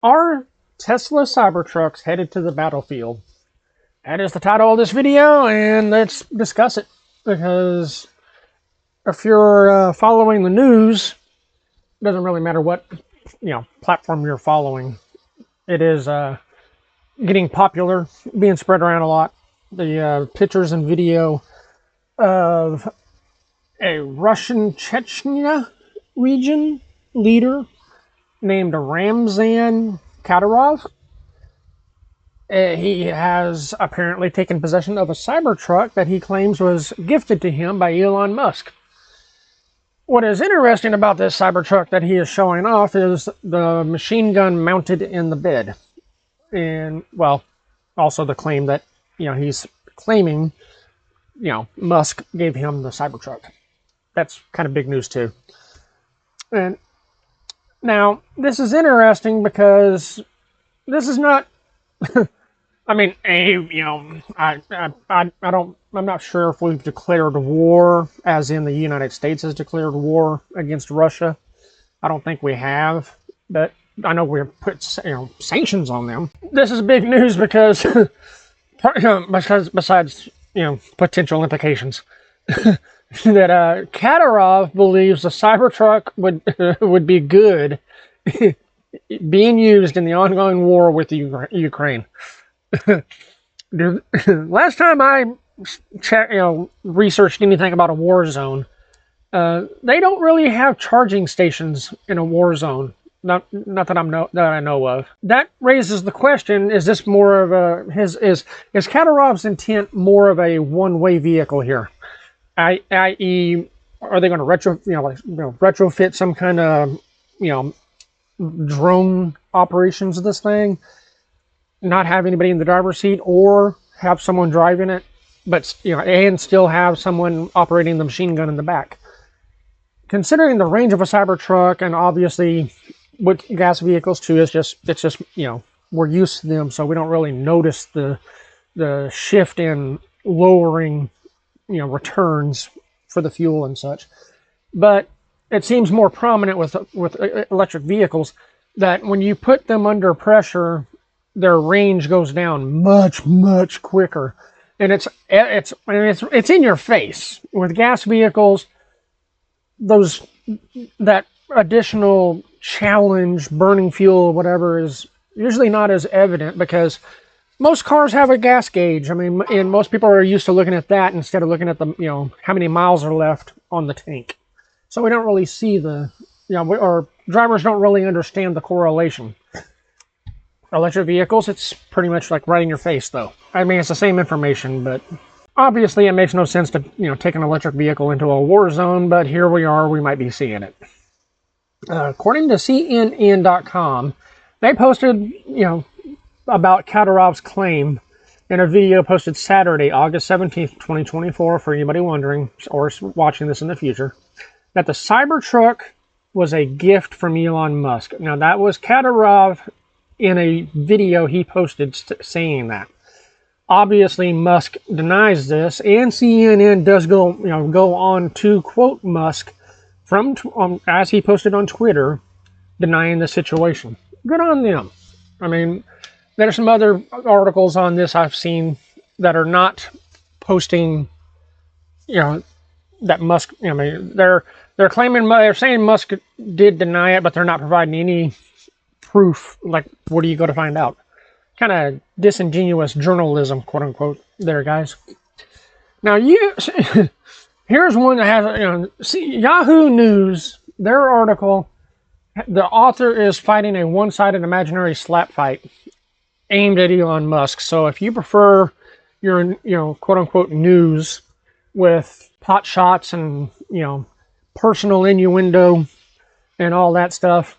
Are Tesla Cybertrucks headed to the battlefield? That is the title of this video, and let's discuss it. Because if you're following the news, it doesn't really matter what platform you're following. It is getting popular, being spread around a lot. The pictures and video of a Russian Chechnya region leader named Ramzan Kadyrov. He has apparently taken possession of a Cybertruck that he claims was gifted to him by Elon Musk. What is interesting about this Cybertruck that he is showing off is the machine gun mounted in the bed. And, well, also the claim that, he's claiming, Musk gave him the Cybertruck. That's kind of big news, too. And now, this is interesting because this is not, I mean, I'm not sure if we've declared war, as in the United States has declared war against Russia. I don't think we have, but I know we've put sanctions on them. This is big news because, besides potential implications, that Kadyrov believes the Cybertruck would be good being used in the ongoing war with Ukraine. Last time I researched anything about a war zone, they don't really have charging stations in a war zone. Not that I know of. That raises the question: is this more of a is Kadyrov's intent more of a one-way vehicle here? I.e., are they going to retrofit some kind of drone operations of this thing, not have anybody in the driver's seat, or have someone driving it, but and still have someone operating the machine gun in the back? Considering the range of a Cybertruck, and obviously with gas vehicles too, it's just we're used to them, so we don't really notice the shift in lowering returns for the fuel and such. But it seems more prominent with electric vehicles that when you put them under pressure, their range goes down much quicker, and it's in your face. With gas vehicles, that additional challenge, burning fuel, whatever, is usually not as evident because most cars have a gas gauge. I mean, and most people are used to looking at that instead of looking at the how many miles are left on the tank. So we don't really see or drivers don't really understand the correlation. Electric vehicles, it's pretty much like right in your face, though. I mean, it's the same information, but obviously it makes no sense to take an electric vehicle into a war zone. But here we are, we might be seeing it. According to CNN.com, they posted about Kadyrov's claim in a video posted Saturday, August 17th, 2024, for anybody wondering or watching this in the future, that the Cybertruck was a gift from Elon Musk. Now, that was Kadyrov in a video he posted saying that. Obviously, Musk denies this, and CNN does go on to quote Musk as he posted on Twitter, denying the situation. Good on them. I mean, there's some other articles on this I've seen that are not posting, that Musk, they're claiming, they're saying Musk did deny it, but they're not providing any proof. Like, where do you go to find out? Kind of disingenuous journalism, quote unquote, there, guys. Now, here's one that has, Yahoo News, their article, the author is fighting a one-sided imaginary slap fight aimed at Elon Musk. So if you prefer your, quote-unquote news with pot shots and, personal innuendo and all that stuff,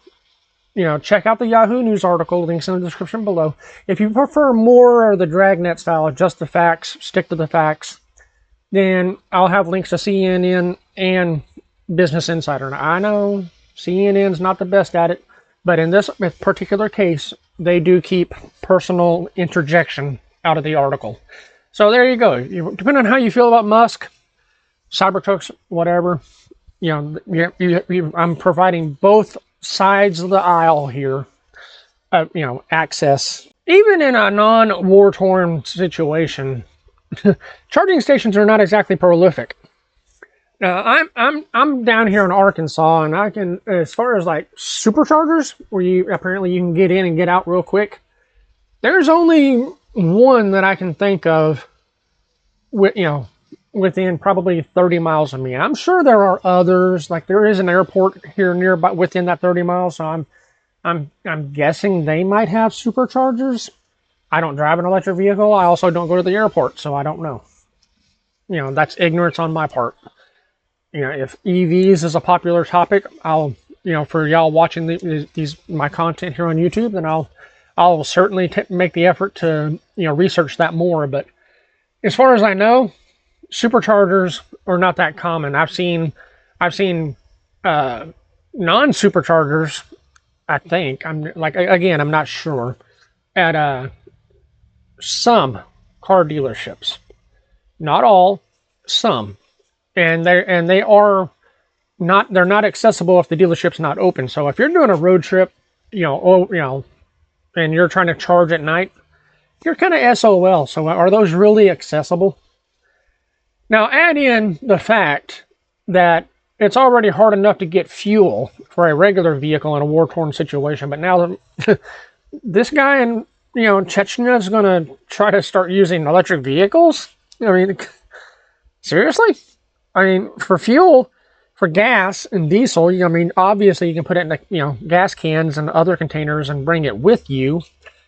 check out the Yahoo News article. Links in the description below. If you prefer more of the dragnet style, just the facts, stick to the facts, then I'll have links to CNN and Business Insider. Now, I know CNN's not the best at it, but in this particular case, they do keep personal interjection out of the article. So there you go. Depending on how you feel about Musk, Cybertrucks, whatever, I'm providing both sides of the aisle here access. Even in a non-war-torn situation, charging stations are not exactly prolific. I'm down here in Arkansas, and I can, as far as like superchargers, where you can get in and get out real quick. There's only one that I can think of, within probably 30 miles of me. I'm sure there are others. Like there is an airport here nearby within that 30 miles, so I'm guessing they might have superchargers. I don't drive an electric vehicle. I also don't go to the airport, so I don't know. That's ignorance on my part. If EVs is a popular topic, I'll, for y'all watching my content here on YouTube, then I'll certainly make the effort to, research that more. But as far as I know, superchargers are not that common. I've seen non-superchargers, I think. I'm not sure, at some car dealerships. Not all, some. And they're not accessible if the dealership's not open. So if you're doing a road trip, and you're trying to charge at night, you're kind of SOL. So are those really accessible? Now add in the fact that it's already hard enough to get fuel for a regular vehicle in a war-torn situation, but now this guy in Chechnya is going to try to start using electric vehicles? I mean, seriously? I mean, for fuel, for gas and diesel, obviously you can put it in gas cans and other containers and bring it with you,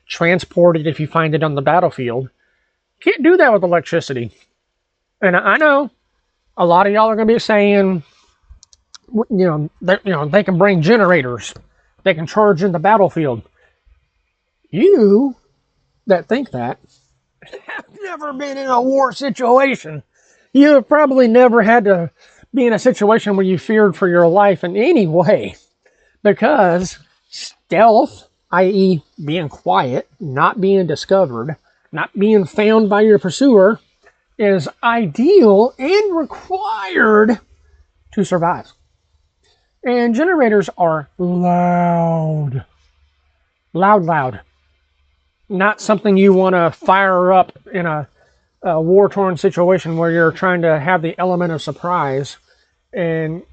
transport it if you find it on the battlefield. Can't do that with electricity. And I know a lot of y'all are going to be saying, they can bring generators, they can charge in the battlefield. You that think that have never been in a war situation. You have probably never had to be in a situation where you feared for your life in any way, because stealth, i.e. being quiet, not being discovered, not being found by your pursuer, is ideal and required to survive. And generators are loud. Loud. Not something you want to fire up in a war-torn situation where you're trying to have the element of surprise and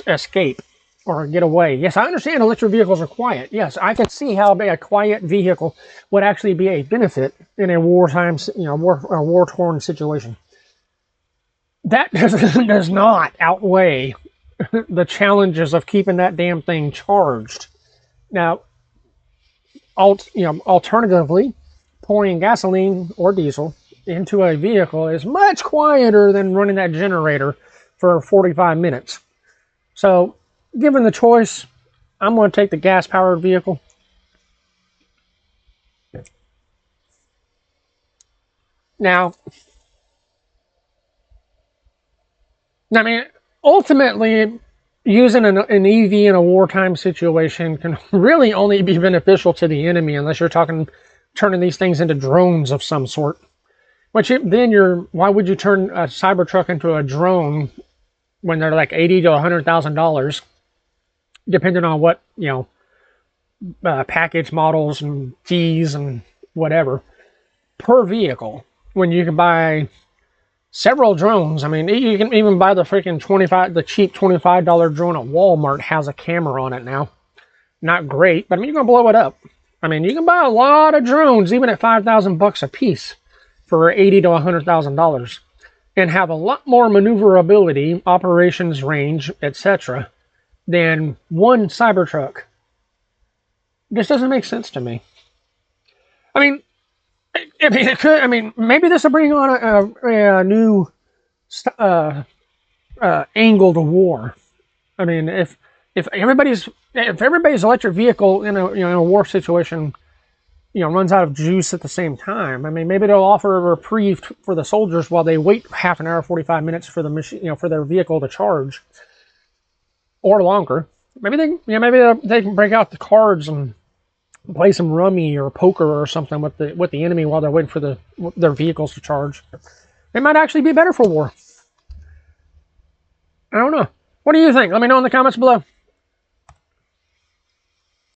escape or get away. Yes, I understand electric vehicles are quiet. Yes, I can see how a quiet vehicle would actually be a benefit in a wartime, war-torn situation. That does not outweigh the challenges of keeping that damn thing charged. Now, alternatively, pouring gasoline or diesel into a vehicle is much quieter than running that generator for 45 minutes. So, given the choice, I'm going to take the gas-powered vehicle. Now, ultimately, using an EV in a wartime situation can really only be beneficial to the enemy unless you're talking turning these things into drones of some sort. Why would you turn a Cybertruck into a drone when they're like $80,000 to $100,000, depending on what package models and fees and whatever per vehicle? When you can buy several drones. You can even buy the freaking cheap $25 drone at Walmart. Has a camera on it now. Not great, but you can blow it up. You can buy a lot of drones even at $5,000 a piece for $80,000 to $100,000 and have a lot more maneuverability, operations range, etc. than one Cybertruck. This doesn't make sense to me. It could. Maybe this will bring on a new angle to war. If everybody's electric vehicle in a war situation, runs out of juice at the same time. Maybe they'll offer a reprieve for the soldiers while they wait half an hour, 45 minutes for the machine, for their vehicle to charge, or longer. Maybe they can break out the cards and play some rummy or poker or something with the enemy while they're waiting for their vehicles to charge. It might actually be better for war. I don't know. What do you think? Let me know in the comments below.